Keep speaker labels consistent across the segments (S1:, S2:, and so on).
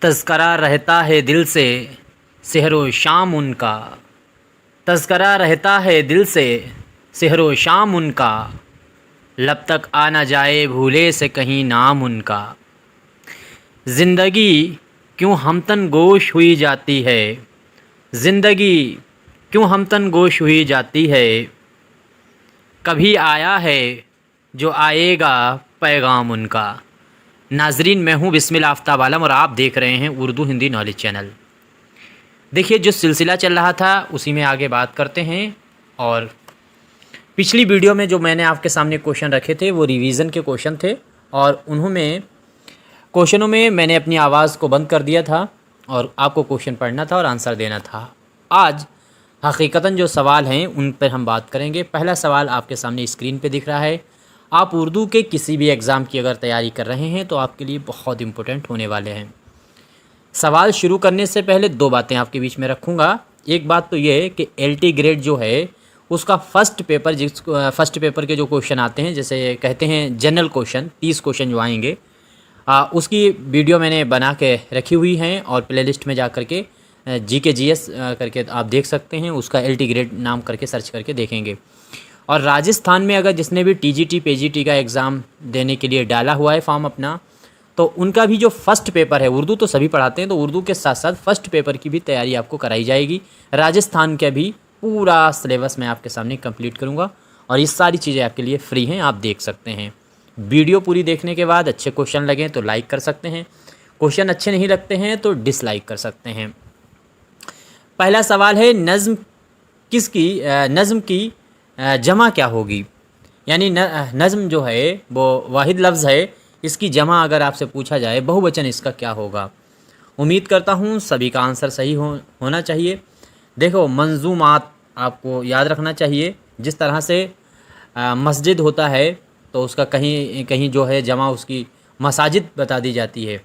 S1: तज़किरा रहता है दिल से सहरो शाम उनका। तज़किरा रहता है दिल से सहरो शाम उनका। लब तक आ न जाए भूले से कहीं नाम उनका। ज़िंदगी क्यों हमतन गोश हुई जाती है। ज़िंदगी क्यों हमतन गोश हुई जाती है। कभी आया है जो आएगा पैगाम उनका। नाजरीन, मैं हूँ बिस्मिल आफ्ताब आलम और आप देख रहे हैं उर्दू हिंदी नॉलेज चैनल। देखिए, जो सिलसिला चल रहा था उसी में आगे बात करते हैं। और पिछली वीडियो में जो मैंने आपके सामने क्वेश्चन रखे थे वो रिवीज़न के क्वेश्चन थे, और उन्होंने क्वेश्चनों में मैंने अपनी आवाज़ को बंद कर दिया था और आपको क्वेश्चन पढ़ना था और आंसर देना था। आज हकीकतन जो सवाल हैं उन पर हम बात करेंगे। पहला सवाल आपके सामने स्क्रीन पे दिख रहा है। आप उर्दू के किसी भी एग्ज़ाम की अगर तैयारी कर रहे हैं तो आपके लिए बहुत इम्पोर्टेंट होने वाले हैं। सवाल शुरू करने से पहले दो बातें आपके बीच में रखूँगा। एक बात तो ये है कि LT ग्रेड जो है उसका फर्स्ट पेपर के जो क्वेश्चन आते हैं, जैसे कहते हैं जनरल क्वेश्चन, 30 क्वेश्चन जो आएंगे, उसकी वीडियो मैंने बना के रखी हुई हैं और प्लेलिस्ट में जा कर के GK/GS करके आप देख सकते हैं। उसका LT ग्रेड नाम करके सर्च करके देखेंगे। और राजस्थान में अगर जिसने भी TGT PGT का एग्ज़ाम देने के लिए डाला हुआ है फॉर्म अपना, तो उनका भी जो फर्स्ट पेपर है, उर्दू तो सभी पढ़ाते हैं, तो उर्दू के साथ साथ फर्स्ट पेपर की भी तैयारी आपको कराई जाएगी। राजस्थान का भी पूरा सिलेबस मैं आपके सामने कंप्लीट करूँगा और ये सारी चीज़ें आपके लिए फ्री हैं, आप देख सकते हैं। वीडियो पूरी देखने के बाद अच्छे क्वेश्चन लगें तो लाइक कर सकते हैं, क्वेश्चन अच्छे नहीं लगते हैं तो डिसलाइक कर सकते हैं। पहला सवाल है, नज़्म की जमा क्या होगी। यानी नज़्म जो है वो वाहिद लफ्ज़ है, इसकी जमा अगर आपसे पूछा जाए बहुवचन इसका क्या होगा। उम्मीद करता हूँ सभी का आंसर सही होना चाहिए। देखो, मंजूमात आपको याद रखना चाहिए। जिस तरह से मस्जिद होता है तो उसका कहीं कहीं जो है जमा उसकी मसाजिद बता दी जाती है।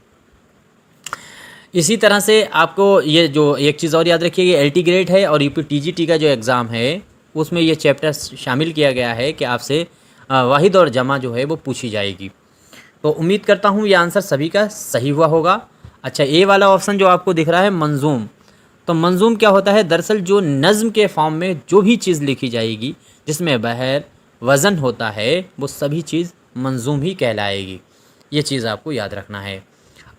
S1: इसी तरह से आपको ये जो एक चीज़ और याद रखिए कि LT ग्रेड है और UP TGT का जो एग्ज़ाम है उसमें ये चैप्टर शामिल किया गया है कि आपसे वाहिद और जमा जो है वो पूछी जाएगी। तो उम्मीद करता हूँ ये आंसर सभी का सही हुआ होगा। अच्छा, ए वाला ऑप्शन जो आपको दिख रहा है मंजूम, तो मंजूम क्या होता है? दरअसल जो नज़्म के फॉर्म में जो भी चीज़ लिखी जाएगी जिसमें बहर वज़न होता है वो सभी चीज़ मंजूम ही कहलाएगी। ये चीज़ आपको याद रखना है।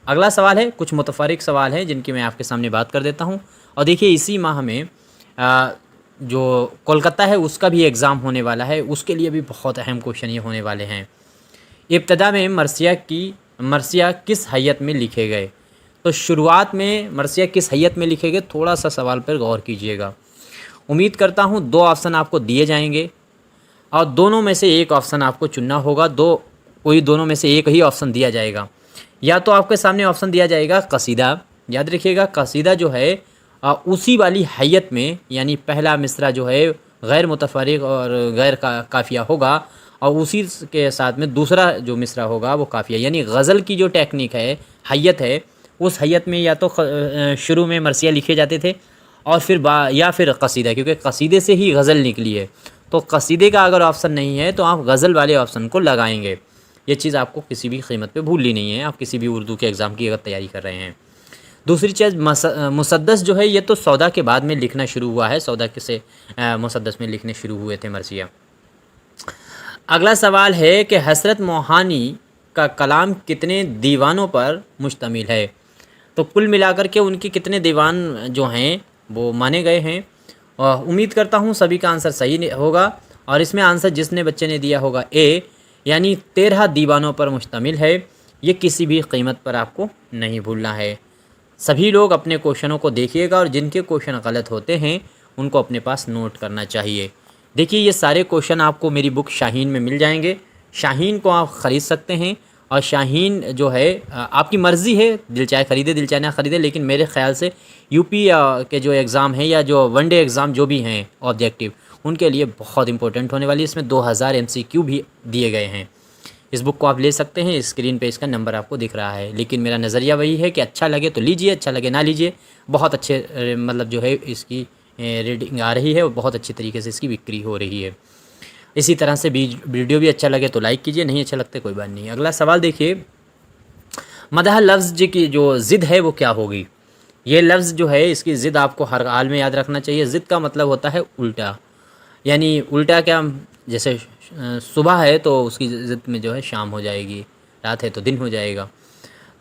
S1: अगला सवाल है, कुछ मुतफरिक सवाल हैं जिनकी मैं आपके सामने बात कर देता हूँ। और देखिए, इसी माह में जो कोलकाता है उसका भी एग्ज़ाम होने वाला है, उसके लिए भी बहुत अहम क्वेश्चन ये होने वाले हैं। इब्तदा में मरसिया किस हैयत में लिखे गए। तो शुरुआत में मरसिया किस हैयत में लिखे गए, थोड़ा सा सवाल पर गौर कीजिएगा। उम्मीद करता हूँ दो ऑप्शन आपको दिए जाएंगे और दोनों में से एक ऑप्शन आपको चुनना होगा। कोई दोनों में से एक ही ऑप्शन दिया जाएगा। या तो आपके सामने ऑप्शन दिया जाएगा कसीदा, याद रखिएगा कसीदा जो है उसी वाली हैयत में, यानी पहला मिसरा जो है गैर मुतफरिक और गैर काफ़िया होगा और उसी के साथ में दूसरा जो मिसरा होगा वो काफ़िया। यानी गज़ल की जो टेक्निक है, हैयत है, उस हैयत में या तो शुरू में मरसिया लिखे जाते थे और फिर या फिर कसीदा, क्योंकि कसीदे से ही गज़ल निकली है। तो कसीदे का अगर ऑप्शन नहीं है तो आप गज़ल वाले ऑप्शन को लगाएंगे। ये चीज़ आपको किसी भी कीमत पे भूलनी नहीं है, आप किसी भी उर्दू के एग्ज़ाम की अगर तैयारी कर रहे हैं। दूसरी चीज़, मुसद्दस जो है ये तो सौदा के बाद में लिखना शुरू हुआ है। सौदा से मुसद्दस में लिखने शुरू हुए थे मरसिया। अगला सवाल है कि हज़रत मोहानी का कलाम कितने दीवानों पर मुश्तमिल है। तो कुल मिलाकर के उनके कितने दीवान जो हैं वो माने गए हैं। और उम्मीद करता हूँ सभी का आंसर सही होगा और इसमें आंसर जिसने बच्चे ने दिया होगा ए, यानी 13 दीवानों पर मुश्तमिल है। ये किसी भी कीमत पर आपको नहीं भूलना है। सभी लोग अपने क्वेश्चनों को देखिएगा और जिनके क्वेश्चन गलत होते हैं उनको अपने पास नोट करना चाहिए। देखिए, ये सारे क्वेश्चन आपको मेरी बुक शाहीन में मिल जाएंगे। शाहीन को आप ख़रीद सकते हैं और शाहीन जो है आपकी मर्ज़ी है, दिल चाहे ख़रीदे दिल चाहे ना ख़रीदे, लेकिन मेरे ख़्याल से UP के जो एग्ज़ाम हैं या जो वनडे एग्ज़ाम जो भी हैं ऑब्जेक्टिव, उनके लिए बहुत इंपॉर्टेंट होने वाली है। इसमें 2000 MCQ भी दिए गए हैं। इस बुक को आप ले सकते हैं, स्क्रीन पे इसका नंबर आपको दिख रहा है। लेकिन मेरा नज़रिया वही है कि अच्छा लगे तो लीजिए, अच्छा लगे ना लीजिए। बहुत अच्छे मतलब जो है इसकी रीडिंग आ रही है और बहुत अच्छी तरीके से इसकी बिक्री हो रही है। इसी तरह से वीडियो भी अच्छा लगे तो लाइक कीजिए, नहीं अच्छा लगता कोई बात नहीं। अगला सवाल देखिए, मदह लफ्ज़ की जो ज़िद है वो क्या होगी। ये लफ्ज़ जो है इसकी ज़िद आपको हर हाल में याद रखना चाहिए। ज़िद का मतलब होता है उल्टा, यानी उल्टा क्या, जैसे सुबह है तो उसकी ज़िद में जो है शाम हो जाएगी, रात है तो दिन हो जाएगा।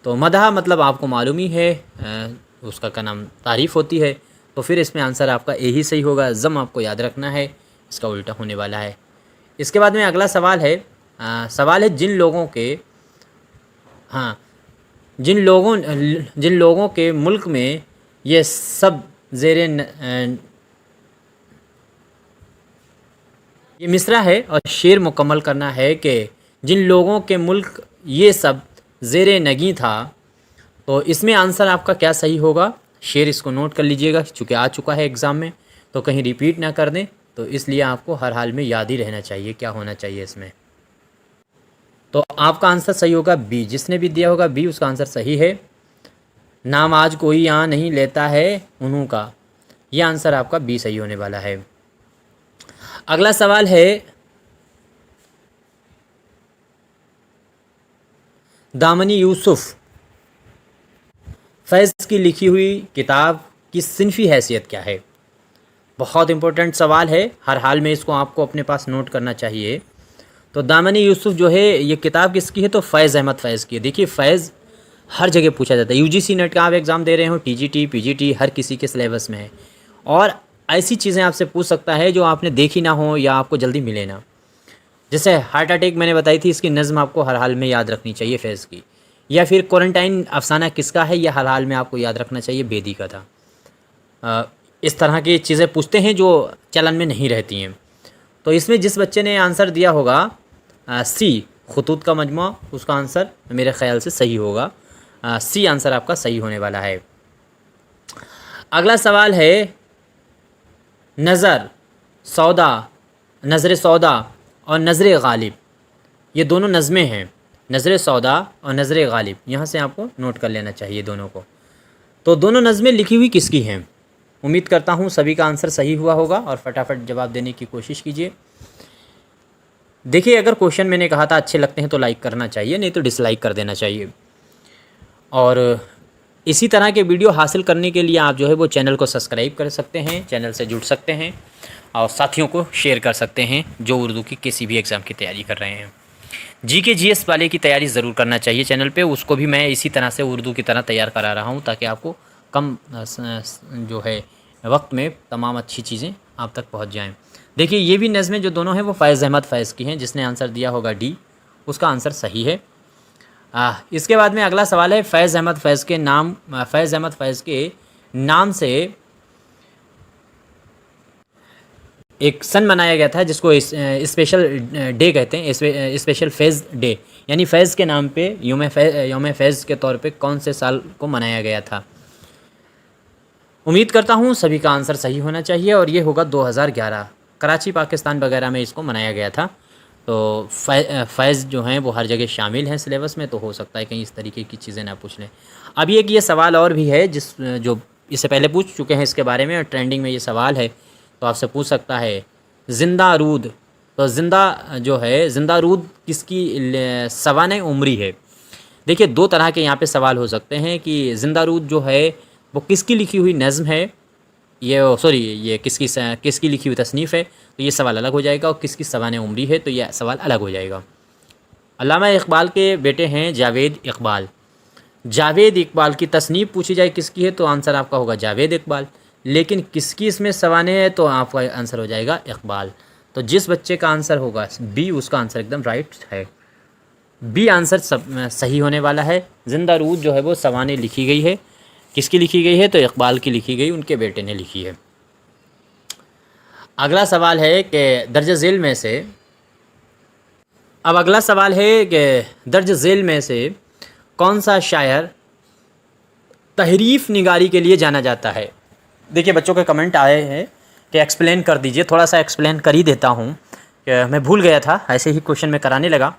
S1: तो मदह मतलब आपको मालूम ही है उसका क्या नाम तारीफ़ होती है, तो फिर इसमें आंसर आपका ए ही सही होगा। ज़म आपको याद रखना है, इसका उल्टा होने वाला है। इसके बाद में अगला सवाल है, सवाल है जिन लोगों के, हाँ, जिन लोगों के मुल्क में ये सब ज़ेरे ये मिसरा है और शेर मुकम्मल करना है कि जिन लोगों के मुल्क ये सब ज़ेरे नगी था, तो इसमें आंसर आपका क्या सही होगा। शेर इसको नोट कर लीजिएगा, चूँकि आ चुका है एग्ज़ाम में, तो कहीं रिपीट ना कर दें, तो इसलिए आपको हर हाल में याद ही रहना चाहिए क्या होना चाहिए इसमें। तो आपका आंसर सही होगा बी, जिसने भी दिया होगा बी उसका आंसर सही है। नाम आज कोई यहाँ नहीं लेता है उन्हों का, यह आंसर आपका बी सही होने वाला है। अगला सवाल है, दामनी यूसुफ फैज़ की लिखी हुई किताब की सिनफ़ी हैसियत क्या है। बहुत इंपॉर्टेंट सवाल है, हर हाल में इसको आपको अपने पास नोट करना चाहिए। तो दामनी यूसुफ जो है ये किताब किसकी है, तो फ़ैज़ अहमद फ़ैज़ की है। देखिए फ़ैज़ हर जगह पूछा जाता है, यूजीसी नेट का आप एग्ज़ाम दे रहे हो, टीजीटी पीजीटी हर किसी के सिलेबस में है, और ऐसी चीज़ें आपसे पूछ सकता है जो आपने देखी ना हो या आपको जल्दी मिले ना। जैसे हार्ट अटैक मैंने बताई थी, इसकी नज़म आपको हर हाल में याद रखनी चाहिए फ़ैज़ की। या फिर क्वारंटाइन अफसाना किसका है, यह हर हाल में आपको याद रखना चाहिए, बेदी का था। इस तरह की चीज़ें पूछते हैं जो चलन में नहीं रहती हैं। तो इसमें जिस बच्चे ने आंसर दिया होगा सी खुतूत का मजमू, उसका आंसर मेरे ख़्याल से सही होगा। सी आंसर आपका सही होने वाला है। अगला सवाल है, नज़र सौदा, नज़र सौदा और नज़र गालिब, ये दोनों नज़में हैं, नज़र सौदा और नज़र गालिब, यहाँ से आपको नोट कर लेना चाहिए दोनों को। तो दोनों नज़में लिखी हुई किसकी हैं। उम्मीद करता हूँ सभी का आंसर सही हुआ होगा और फटाफट जवाब देने की कोशिश कीजिए। देखिए, अगर क्वेश्चन मैंने कहा था अच्छे लगते हैं तो लाइक करना चाहिए, नहीं तो डिसलाइक कर देना चाहिए। और इसी तरह के वीडियो हासिल करने के लिए आप जो है वो चैनल को सब्सक्राइब कर सकते हैं, चैनल से जुड़ सकते हैं और साथियों को शेयर कर सकते हैं जो उर्दू की किसी भी एग्ज़ाम की तैयारी कर रहे हैं। जीके जीएस वाले की तैयारी ज़रूर करना चाहिए चैनल पे, उसको भी मैं इसी तरह से उर्दू की तरह तैयार करा रहा हूँ, ताकि आपको कम जो है वक्त में तमाम अच्छी चीज़ें आप तक पहुँच जाएँ। देखिए, ये भी नज़में जो दोनों हैं वो फ़ैज़ अहमद फ़ैज़ की हैं, जिसने आंसर दिया होगा डी उसका आंसर सही है। इसके बाद में अगला सवाल है, फ़ैज़ अहमद फ़ैज़ के नाम, फ़ैज़ अहमद फ़ैज़ के नाम से एक सन मनाया गया था जिसको स्पेशल डे कहते हैं, स्पेशल फ़ैज़ डे, यानी फ़ैज़ के नाम पे यौम फ़ैज़ के तौर पे कौन से साल को मनाया गया था। उम्मीद करता हूँ सभी का आंसर सही होना चाहिए और ये होगा 2011, कराची पाकिस्तान वगैरह में इसको मनाया गया था। तो फ़ैज़ जो हैं वो हर जगह शामिल हैं सिलेबस में, तो हो सकता है कहीं इस तरीके की चीज़ें ना पूछ लें। अब एक ये सवाल और भी है जो इससे पहले पूछ चुके हैं इसके बारे में, और ट्रेंडिंग में ये सवाल है, तो आपसे पूछ सकता है, ज़िंदा रूद, तो ज़िंदा जो है, ज़िंदा रूद किसकी सवाने उम्री है। देखिए, दो तरह के यहाँ पे सवाल हो सकते हैं कि ज़िंदा रूद जो है वो किसकी लिखी हुई नज़म है, ये किसकी लिखी हुई तसनीफ़ है, तो ये सवाल अलग हो जाएगा, और किसकी सवाने उम्री है, तो यह सवाल अलग हो जाएगा। अल्लामा इकबाल के बेटे हैं जावेद इकबाल, जावेद इकबाल की तसनीफ़ पूछी जाए किसकी है, तो आंसर आपका होगा जावेद इकबाल। लेकिन किसकी इसमें सवाने है, तो आपका आंसर हो जाएगा इकबाल। तो जिस बच्चे का आंसर होगा बी, उसका आंसर एकदम राइट है, बी आंसर सही होने वाला है। ज़िंदा रूद जो है वो सवाने लिखी गई है, किसकी लिखी गई है, तो इकबाल की लिखी गई, उनके बेटे ने लिखी है। अगला सवाल है कि दर्ज झेल में से, अब अगला सवाल है कि दर्ज झेल में से कौन सा शायर तहरीफ़ निगारी के लिए जाना जाता है। देखिए, बच्चों के कमेंट आए हैं कि एक्सप्लेन कर दीजिए, थोड़ा सा एक्सप्लेन कर ही देता हूँ कि मैं भूल गया था, ऐसे ही क्वेश्चन में कराने लगा।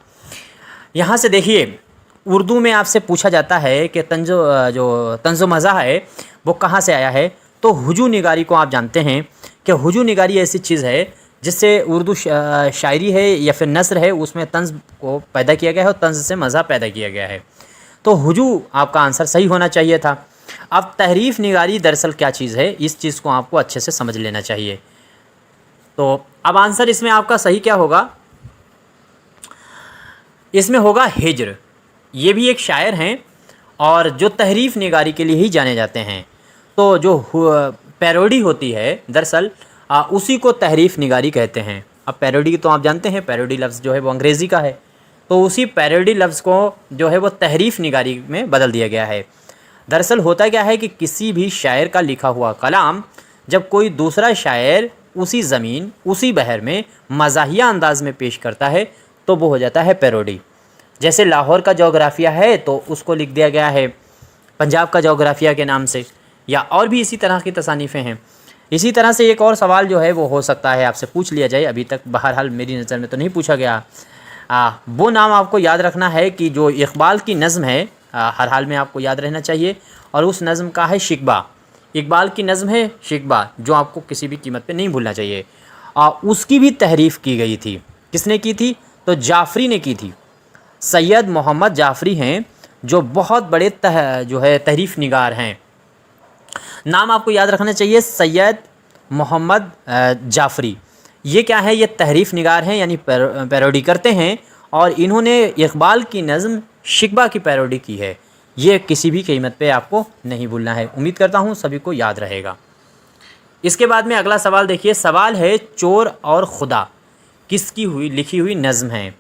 S1: यहाँ से देखिए, उर्दू में आपसे पूछा जाता है कि तंज़ो मज़ा है वो कहाँ से आया है, तो हुजू निगारी को आप जानते हैं कि हुजू निगारी ऐसी चीज़ है जिससे उर्दू शायरी है या फिर नस्र है, उसमें तंज़ को पैदा किया गया है और तंज़ से मज़ा पैदा किया गया है। तो हुजू आपका आंसर सही होना चाहिए था। अब तहरीफ निगारी दरअसल क्या चीज़ है, इस चीज़ को आपको अच्छे से समझ लेना चाहिए। तो अब आंसर इसमें आपका सही क्या होगा, इसमें होगा हिज्र। ये भी एक शायर हैं और जो तहरीफ निगारी के लिए ही जाने जाते हैं। तो जो पैरोडी होती है दरअसल उसी को तहरीफ निगारी कहते हैं। अब पैरोडी तो आप जानते हैं, पैरोडी लफ्ज़ जो है वो अंग्रेज़ी का है, तो उसी पैरोडी लफ्ज़ को जो है वो तहरीफ निगारी में बदल दिया गया है। दरअसल होता क्या है कि किसी भी शायर का लिखा हुआ कलाम जब कोई दूसरा शायर उसी ज़मीन उसी बहर में मज़ाहिया अंदाज में पेश करता है तो वो हो जाता है पैरोडी। जैसे लाहौर का जोग्राफिया है तो उसको लिख दिया गया है पंजाब का जोग्राफिया के नाम से, या और भी इसी तरह की तसानीफ़ें हैं। इसी तरह से एक और सवाल जो है वो हो सकता है आपसे पूछ लिया जाए, अभी तक बहरहाल मेरी नज़र में तो नहीं पूछा गया। वो नाम आपको याद रखना है कि जो इकबाल की नज़म है हर हाल में आपको याद रहना चाहिए, और उस नज़म का है शिकबा। इकबाल की नज़म है शिकबा, जो आपको किसी भी कीमत पे नहीं भूलना चाहिए। उसकी भी तहरीफ़ की गई थी। किसने की थी? तो जाफ़री ने की थी। सैयद मोहम्मद जाफ़री हैं जो बहुत बड़े जो है तहरीफ़ निगार हैं। नाम आपको याद रखना चाहिए, सैयद मोहम्मद जाफ़री। ये क्या है? ये तहरीफ़ निगार हैं, यानी पैरोडी करते हैं, और इन्होंने इकबाल की नज़म शिकबा की पैरोडी की है। ये किसी भी कीमत पे आपको नहीं भूलना है। उम्मीद करता हूँ सभी को याद रहेगा। इसके बाद में अगला सवाल देखिए, सवाल है चोर और खुदा किसकी हुई लिखी हुई नज़म है?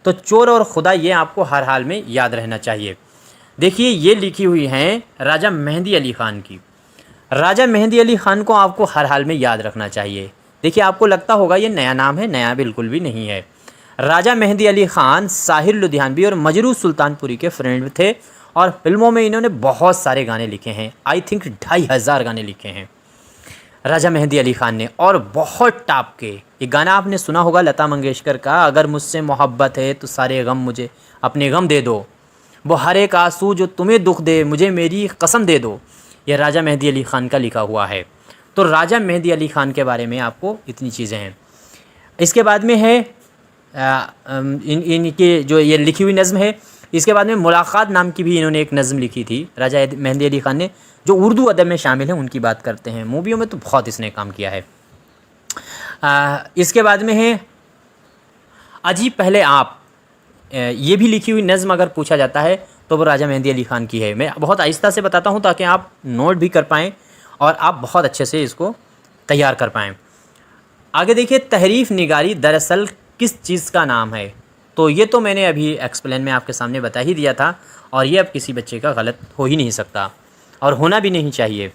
S1: तो चोर और खुदा ये आपको हर हाल में याद रहना चाहिए। देखिए ये लिखी हुई हैं राजा मेहंदी अली ख़ान की। राजा मेहंदी अली ख़ान को आपको हर हाल में याद रखना चाहिए। देखिए आपको लगता होगा ये नया नाम है, नया बिल्कुल भी नहीं है। राजा मेहंदी अली ख़ान साहिर लुधियानवी और मजरू सुल्तानपुरी के फ्रेंड थे, और फिल्मों में इन्होंने बहुत सारे गाने लिखे हैं। आई थिंक 2500 गाने लिखे हैं राजा मेहंदी अली ख़ान ने, और बहुत टाप के। एक गाना आपने सुना होगा लता मंगेशकर का, अगर मुझसे मोहब्बत है तो सारे गम मुझे अपने गम दे दो, वो हर एक आंसू जो तुम्हें दुख दे मुझे मेरी कसम दे दो। यह राजा मेहंदी अली ख़ान का लिखा हुआ है। तो राजा मेहंदी अली ख़ान के बारे में आपको इतनी चीज़ें हैं। इसके बाद में है इनकी जो ये लिखी हुई नज़म है, इसके बाद में मुलाकात नाम की भी इन्होंने एक नज़म लिखी थी राजा मेहंदी अली ख़ान ने, जो उर्दू अदब में शामिल है। उनकी बात करते हैं, मूवियों में तो बहुत इसने काम किया है। इसके बाद में है अजी पहले आप, ये भी लिखी हुई नज़म अगर पूछा जाता है तो वो राजा मेहंदी अली ख़ान की है। मैं बहुत आहिस्ता से बताता हूँ ताकि आप नोट भी कर पाएँ और आप बहुत अच्छे से इसको तैयार कर पाएँ। आगे देखिए, तहरीफ़ निगारी दरअसल किस चीज़ का नाम है? तो ये तो मैंने अभी एक्सप्लेन में आपके सामने बता ही दिया था, और ये अब किसी बच्चे का गलत हो ही नहीं सकता और होना भी नहीं चाहिए।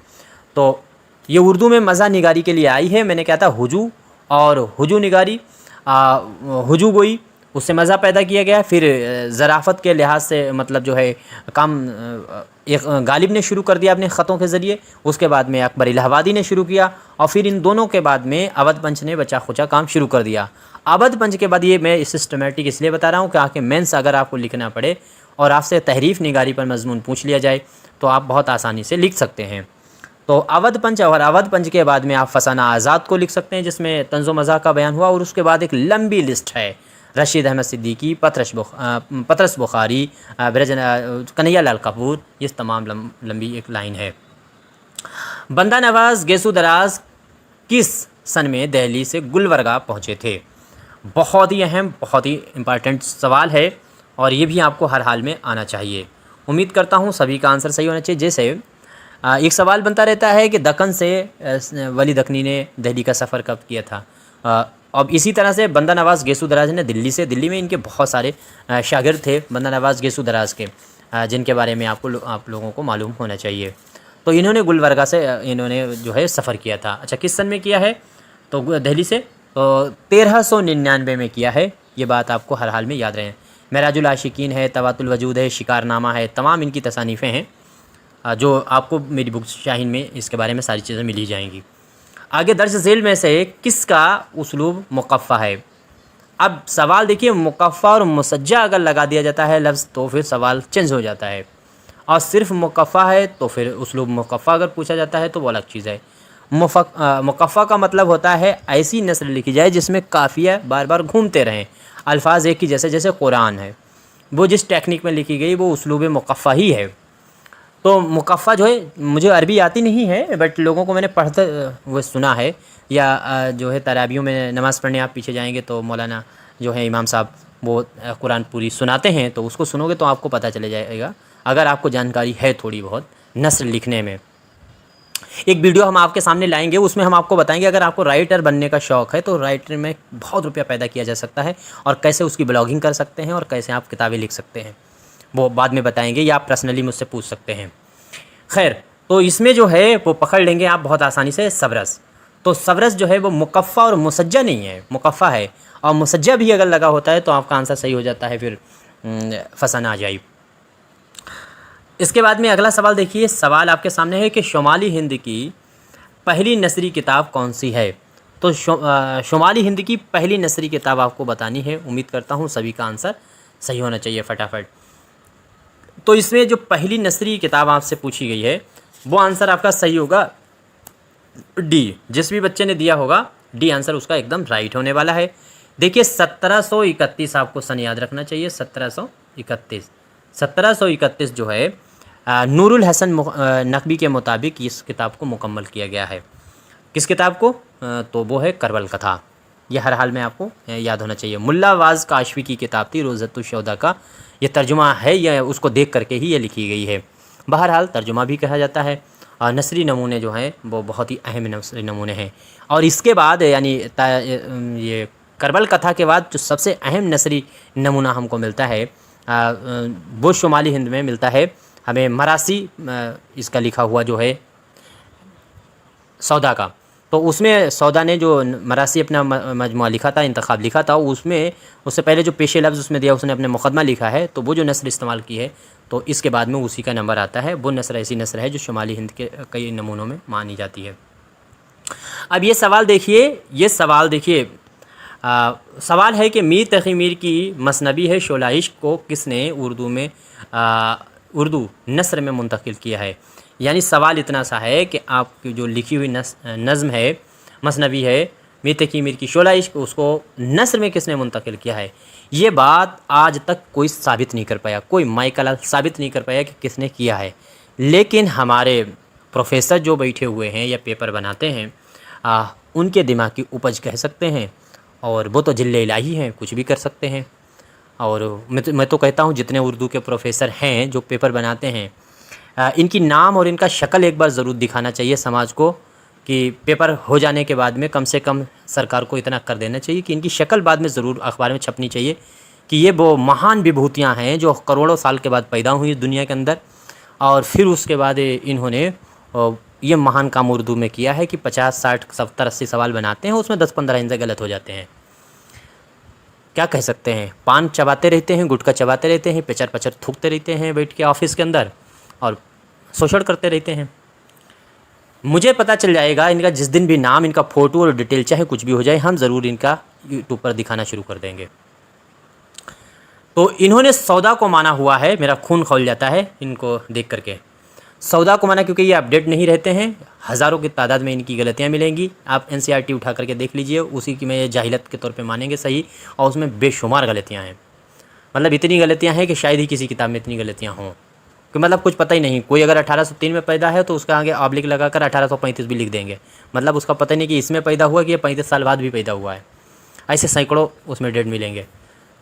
S1: तो ये उर्दू में मज़ा निगारी के लिए आई है। मैंने कहा था हुजू, और हुजू निगारी, हुजू गोई, उससे मज़ा पैदा किया गया। फिर ज़राफ़त के लिहाज से मतलब जो है काम एक गालिब ने शुरू कर दिया अपने ख़तों के ज़रिए, उसके बाद में अकबर इलाहाबादी ने शुरू किया, और फिर इन दोनों के बाद में अवध पंच ने बचा खुचा काम शुरू कर दिया। अवध पंच के बाद ये मैं सिस्टमेटिक इसलिए बता रहा हूँ कि मेंस अगर आपको लिखना पड़े और आपसे तहरीफ़ निगारी पर मजमून पूछ लिया जाए तो आप बहुत आसानी से लिख सकते हैं। तो अवध पंच, और अवध पंच के बाद में आप फसाना आज़ाद को लिख सकते हैं जिसमें तंज़ो मज़ाह का बयान हुआ, और उसके बाद एक लंबी लिस्ट है, रशीद अहमद सिद्दीकी, पतरस बुखारी, कन्हैया लाल कपूर, ये तमाम लंबी एक लाइन है। बंदा नवाज़ गेसू दराज किस सन में दिल्ली से गुलबर्गा पहुँचे थे? बहुत ही अहम, बहुत ही इम्पॉर्टेंट सवाल है, और ये भी आपको हर हाल में आना चाहिए। उम्मीद करता हूँ सभी का आंसर सही होना चाहिए। जैसे एक सवाल बनता रहता है कि दक्कन से वली दक्कनी ने दिल्ली का सफ़र कब किया था। अब इसी तरह से बंदा नवाज़ गेसू दराज ने दिल्ली में इनके बहुत सारे शागिर्द थे बंदा नवाज़ गेसू दराज के, जिनके बारे में आप लोगों को मालूम होना चाहिए। तो इन्होंने गुलबर्गा से इन्होंने जो है सफ़र किया था। अच्छा, किस सन में किया है? तो दिल्ली से तो 1399 में किया है। ये बात आपको हर हाल में याद रहे। मेराजुल आशिकीन है, तवातुल वजूद है, शिकारनामा है, तमाम इनकी तसानीफ़ें हैं जो आपको मेरी बुक शाहीन में इसके बारे में सारी चीज़ें मिल ही जाएंगी। आगे दर्ज झेल में से किसका उसलूब मुकफ़ा है? अब सवाल देखिए, मुकफ़ा और मुसज्जा अगर लगा दिया जाता है लफ्ज़ तो फिर सवाल चेंज हो जाता है, और सिर्फ मुकफ़ा है तो फिर उसलूब मुकफ़ा अगर पूछा जाता है तो वो अलग चीज़ है। मुकफ़ा का मतलब होता है ऐसी नस्ल लिखी जाए जिसमें काफ़िया बार बार घूमते रहें, अल्फाज एक ही जैसे, जैसे कुरान है। वो जिस टेक्निक में लिखी गई वो उसलूब मुक़फ़्फ़ा ही है। तो मुक़फ़्फ़ा जो है, मुझे अरबी आती नहीं है बट लोगों को मैंने पढ़ते वो सुना है, या जो है तरावियों में नमाज़ पढ़ने आप पीछे जाएंगे तो मौलाना जो है इमाम साहब वो कुरान पूरी सुनाते हैं, तो उसको सुनोगे तो आपको पता चले जाएगा, अगर आपको जानकारी है थोड़ी बहुत नस्र लिखने में। एक वीडियो हम आपके सामने लाएंगे, उसमें हम आपको बताएंगे अगर आपको राइटर बनने का शौक़ है तो राइटर में बहुत रुपया पैदा किया जा सकता है, और कैसे उसकी ब्लॉगिंग कर सकते हैं और कैसे आप किताबें लिख सकते हैं, वो बाद में बताएंगे, या आप पर्सनली मुझसे पूछ सकते हैं। खैर, तो इसमें जो है वो पकड़ लेंगे आप बहुत आसानी से सब्रस। तो सब्रस जो है वो मुक़फ़्फ़ा और मुसज्जा नहीं है, मुक़फ़्फ़ा है, और मुसज्जा भी अगर लगा होता है तो आपका आंसर सही हो जाता है, फिर फसाना अजाइब। इसके बाद में अगला सवाल देखिए, सवाल आपके सामने है कि शुमाली हिंद की पहली नसरी किताब कौन सी है। तो शुमाली हिंद की पहली नसरी किताब आपको बतानी है। उम्मीद करता हूँ सभी का आंसर सही होना चाहिए फटाफट। तो इसमें जो पहली नसरी किताब आपसे पूछी गई है वो आंसर आपका सही होगा डी। जिस भी बच्चे ने दिया होगा डी आंसर उसका एकदम राइट होने वाला है। देखिए 1731 आपको सन याद रखना चाहिए, 1731 जो है नूरुल हसन नकवी के मुताबिक इस किताब को मुकम्मल किया गया है। किस किताब को? तो वो है करबल कथा। ये हर हाल में आपको याद होना चाहिए। मुल्ला वाज काशवी की किताब थी रोज़तुश शौदा का, ये तर्जुमा है, या उसको देख करके ही ये लिखी गई है। बहरहाल तर्जुमा भी कहा जाता है। नसरी नमूने जो हैं वो बहुत ही अहम नसरी नमूने हैं। और इसके बाद यानी ये करबल कथा के बाद जो सबसे अहम नसरी नमूना हमको मिलता है वो शुमाली हिंद में मिलता है हमें, मरासी इसका लिखा हुआ जो है सौदा का। तो उसमें सौदा ने जो मरासी अपना मजमुआ लिखा था, इंतखाब लिखा था, उसमें उससे पहले जो पेशे लफ्ज़ उसमें दिया उसने अपने मुक़दमा लिखा है, तो वो जो नस्र इस्तेमाल की है तो इसके बाद में उसी का नंबर आता है। वो नस्र ऐसी नस्र है जो शुमाली हिंद के कई नमूनों में मानी जाती है। अब ये सवाल देखिए, सवाल है कि मीर तक़ी मीर की मसनबी है शोला इश्क को किसने उर्दू नस्र में मुंतकिल किया है। यानी सवाल इतना सा है कि आपकी जो लिखी हुई नज़्म है, मसनबी है मीर तक़ी मीर की शोला इश्क, उसको नस्र में किसने मुंतकिल किया है। ये बात आज तक कोई साबित नहीं कर पाया, कोई माइकल साबित नहीं कर पाया कि किसने किया है। लेकिन हमारे प्रोफेसर जो बैठे हुए हैं या पेपर बनाते हैं उनके दिमाग की उपज कह सकते हैं, और वो तो जिल्ले इलाही हैं, कुछ भी कर सकते हैं। और मैं तो कहता हूँ जितने उर्दू के प्रोफेसर हैं जो पेपर बनाते हैं इनकी नाम और इनका शक्ल एक बार ज़रूर दिखाना चाहिए समाज को, कि पेपर हो जाने के बाद में कम से कम सरकार को इतना कर देना चाहिए कि इनकी शक्ल बाद में ज़रूर अखबार में छपनी चाहिए कि ये वो महान विभूतियाँ हैं जो करोड़ों साल के बाद पैदा हुई दुनिया के अंदर, और फिर उसके बाद इन्होंने ये महान काम उर्दू में किया है कि 50, 60, 70, 80 सवाल बनाते हैं, उसमें 10-15 इनसे गलत हो जाते हैं। क्या कह सकते हैं, पान चबाते रहते हैं, गुटखा चबाते रहते हैं, पेचर पचर थूकते रहते हैं बैठ के ऑफिस के अंदर, और शोषण करते रहते हैं। मुझे पता चल जाएगा इनका जिस दिन भी नाम, इनका फ़ोटो और डिटेल चाहे कुछ भी हो जाए, हम ज़रूर इनका यूट्यूब पर दिखाना शुरू कर देंगे। तो इन्होंने सौदा को माना हुआ है, मेरा खून खौल जाता है इनको देख करके। सौदा को माना क्योंकि ये अपडेट नहीं रहते हैं, हज़ारों की तादाद में इनकी गलतियाँ मिलेंगी। आप NCERT उठा करके देख लीजिए, उसी की में जाहिलत के तौर पे मानेंगे सही, और उसमें बेशुमार गलतियाँ हैं। मतलब इतनी गलतियाँ हैं कि शायद ही किसी किताब में इतनी गलतियाँ हों, कि मतलब कुछ पता ही नहीं। कोई अगर 1803 में पैदा है तो उसका आगे ऑब्लिक लगाकर 1835 भी लिख देंगे, मतलब उसका पता ही नहीं कि इसमें पैदा हुआ कि ये 35 साल बाद भी पैदा हुआ है। ऐसे सैकड़ों उसमें डेट मिलेंगे।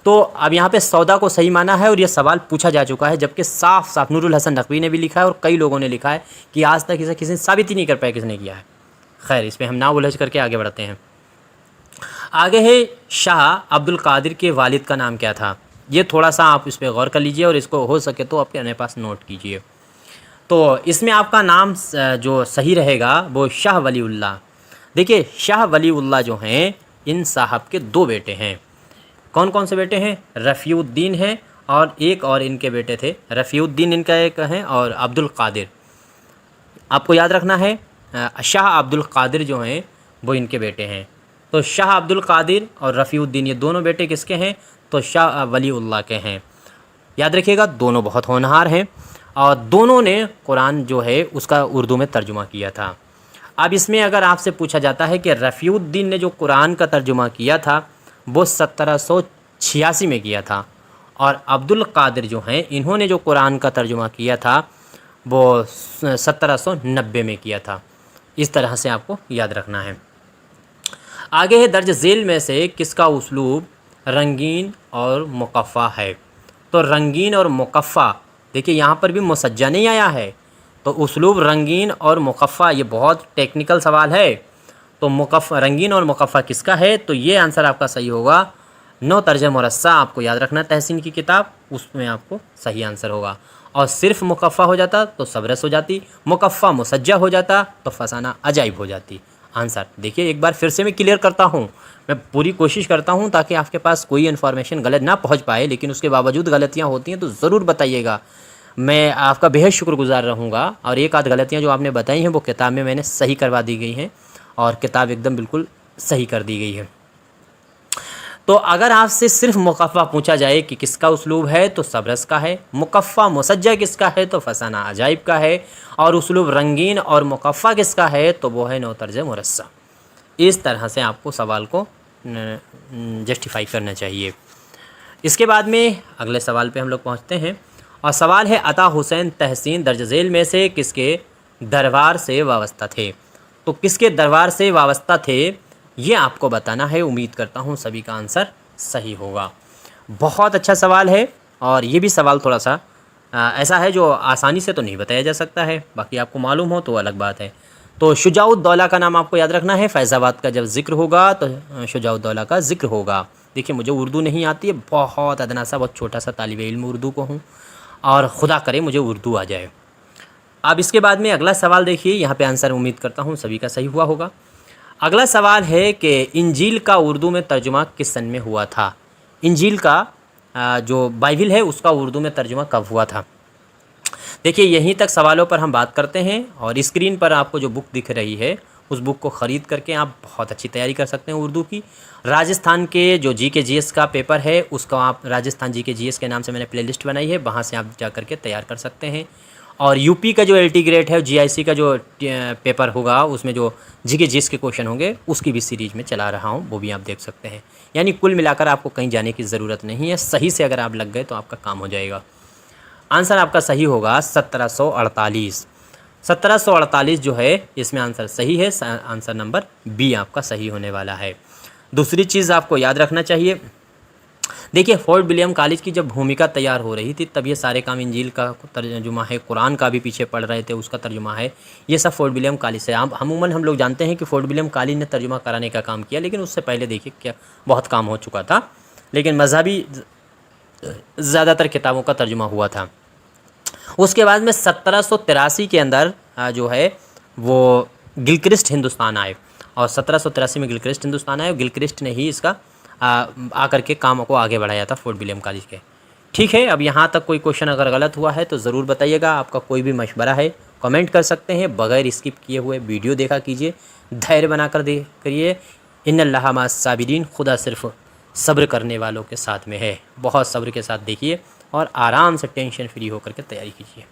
S1: तो अब यहाँ पे सौदा को सही माना है और ये सवाल पूछा जा चुका है, जबकि साफ साफ नूरुल हसन नकवी ने भी लिखा है और कई लोगों ने लिखा है कि आज तक इसे किसी ने साबित ही नहीं कर पाया किसने किया है। खैर, इस पर हम ना उलझ करके आगे बढ़ते हैं। आगे है शाह अब्दुल कादिर के वालिद का नाम क्या था। ये थोड़ा सा आप इस पर गौर कर लीजिए और इसको हो सके तो अपने पास नोट कीजिए। तो इसमें आपका नाम जो सही रहेगा वो शाह वलीउल्लाह। देखिए शाह वलीउल्लाह जो हैं इन साहब के 2 बेटे हैं। कौन कौन से बेटे हैं? रफ़ीउद्दीन है और एक और इनके बेटे थे, रफ़ीउद्दीन इनका एक है और अब्दुल कादिर। आपको याद रखना है शाह अब्दुल कादिर जो हैं वो इनके बेटे हैं। तो शाह अब्दुल कादिर और रफ़ीउद्दीन ये दोनों बेटे किसके हैं? तो शाह वलीउल्लाह के हैं। याद रखिएगा, दोनों बहुत होनहार हैं और दोनों ने कुरान जो है उसका उर्दू में तर्जुमा किया था। अब इसमें अगर आपसे पूछा जाता है कि रफ़ीउद्दीन ने जो कुरान का तर्जुमा किया था वो 1786 में किया था और अब्दुल कादिर जो हैं इन्होंने जो कुरान का तर्जुमा किया था वो 1790 में किया था। इस तरह से आपको याद रखना है। आगे है दर्ज झेल में से किसका उसलूब रंगीन और मुकफ़ा है। तो रंगीन और मुकफ़ा, देखिए यहाँ पर भी मुसज्जा नहीं आया है, तो उसलूब रंगीन और मुकफ़ा ये बहुत टेक्निकल सवाल है। तो रंगीन और मुकफ़ा किसका है, तो ये आंसर आपका सही होगा। 9 तर्जुमा मुरस्सा आपको याद रखना, तहसीन की किताब, उसमें आपको सही आंसर होगा। और सिर्फ मुकफ़ा हो जाता तो सबरस हो जाती, मुकफ़ा मुसज्जा हो जाता तो फसाना अजाइब हो जाती। आंसर देखिए एक बार फिर से मैं क्लियर करता हूँ, मैं पूरी कोशिश करता हूँ ताकि आपके पास कोई इन्फॉर्मेशन गलत ना पहुँच पाए, लेकिन उसके बावजूद गलतियाँ होती हैं तो ज़रूर बताइएगा, मैं आपका बेहद शुक्रगुज़ार रहूँगा। और एक आध गलतियाँ जो आपने बताई हैं वो किताब में मैंने सही करवा दी गई हैं और किताब एकदम बिल्कुल सही कर दी गई है। तो अगर आपसे सिर्फ मुकफ़ा पूछा जाए कि किसका उसलूब है तो सबरस का है, मुकफ़ा मुसज्जा किसका है तो फसाना अजाइब का है, और उसलूब रंगीन और मुकफ़ा किसका है तो वो है 9 तर्जुमा मुरस्सा। इस तरह से आपको सवाल को जस्टिफाई करना चाहिए। इसके बाद में अगले सवाल पे हम लोग पहुँचते हैं और सवाल है अता हुसैन तहसीन दर्ज झेल में से किसके दरबार से वाबस्ता थे। तो किसके दरबार से वाबस्ता थे ये आपको बताना है। उम्मीद करता हूँ सभी का आंसर सही होगा। बहुत अच्छा सवाल है और ये भी सवाल थोड़ा सा ऐसा है जो आसानी से तो नहीं बताया जा सकता है, बाकी आपको मालूम हो तो अलग बात है। तो शुजाउद्दौला का नाम आपको याद रखना है। फैज़ाबाद का जब जिक्र होगा तो शुजाउद्दौला का जिक्र होगा। देखिए मुझे उर्दू नहीं आती है, बहुत अदना सा बहुत छोटा सा तालिब इल्म उर्दू को हूँ और खुदा करे मुझे उर्दू आ जाए। अब इसके बाद में अगला सवाल देखिए, यहाँ पे आंसर उम्मीद करता हूँ सभी का सही हुआ होगा। अगला सवाल है कि इंजील का उर्दू में तर्जुमा किस सन में हुआ था। इंजील का जो बाइबिल है उसका उर्दू में तर्जुमा कब हुआ था। देखिए यहीं तक सवालों पर हम बात करते हैं और स्क्रीन पर आपको जो बुक दिख रही है उस बुक को ख़रीद करके आप बहुत अच्छी तैयारी कर सकते हैं उर्दू की। राजस्थान के जो जीके जीएस का पेपर है उसका आप राजस्थान जीके जीएस के नाम से मैंने प्लेलिस्ट बनाई है, वहाँ से आप जा करके तैयार कर सकते हैं। और यूपी का जो एलटी ग्रेड है, जीआईसी का जो पेपर होगा उसमें जो जीके जीएस के क्वेश्चन होंगे उसकी भी सीरीज़ में चला रहा हूँ, वो भी आप देख सकते हैं। यानी कुल मिलाकर आपको कहीं जाने की ज़रूरत नहीं है, सही से अगर आप लग गए तो आपका काम हो जाएगा। आंसर आपका सही होगा 1748। 1748 जो है इसमें आंसर सही है, आंसर नंबर बी आपका सही होने वाला है। दूसरी चीज़ आपको याद रखना चाहिए, देखिए फोर्ट विलियम कॉलेज की जब भूमिका तैयार हो रही थी तब ये सारे काम इंजील का तर्जुमा है, कुरान का भी पीछे पढ़ रहे थे उसका तर्जुमा है, ये सब फोर्ट विलियम कॉलेज से। अमूमन हम लोग जानते हैं कि फोर्ट विलियम कॉलेज ने तर्जुमा कराने का काम किया, लेकिन उससे पहले देखिए क्या बहुत काम हो चुका था, लेकिन मजहबी ज़्यादातर किताबों का तर्जुमा हुआ था। उसके बाद में 1783 के अंदर जो है वो गिलक्रिस्ट हिंदुस्तान आए और 1783 में गिलक्रिस्ट हिंदुस्तान आए और गिलक्रिस्ट ने ही इसका आकर के काम को आगे बढ़ाया था फोर्ट विलियम कॉलेज के। ठीक है, अब यहाँ तक कोई क्वेश्चन अगर गलत हुआ है तो ज़रूर बताइएगा। आपका कोई भी मशवरा है कमेंट कर सकते हैं, बगैर स्किप किए हुए वीडियो देखा कीजिए, धैर्य बनाकर करिए। इन्नल्लाह मअस साबिरीन, खुदा सिर्फ सब्र करने वालों के साथ में है। बहुत सब्र के साथ देखिए और आराम से टेंशन फ्री होकर के तैयारी कीजिए।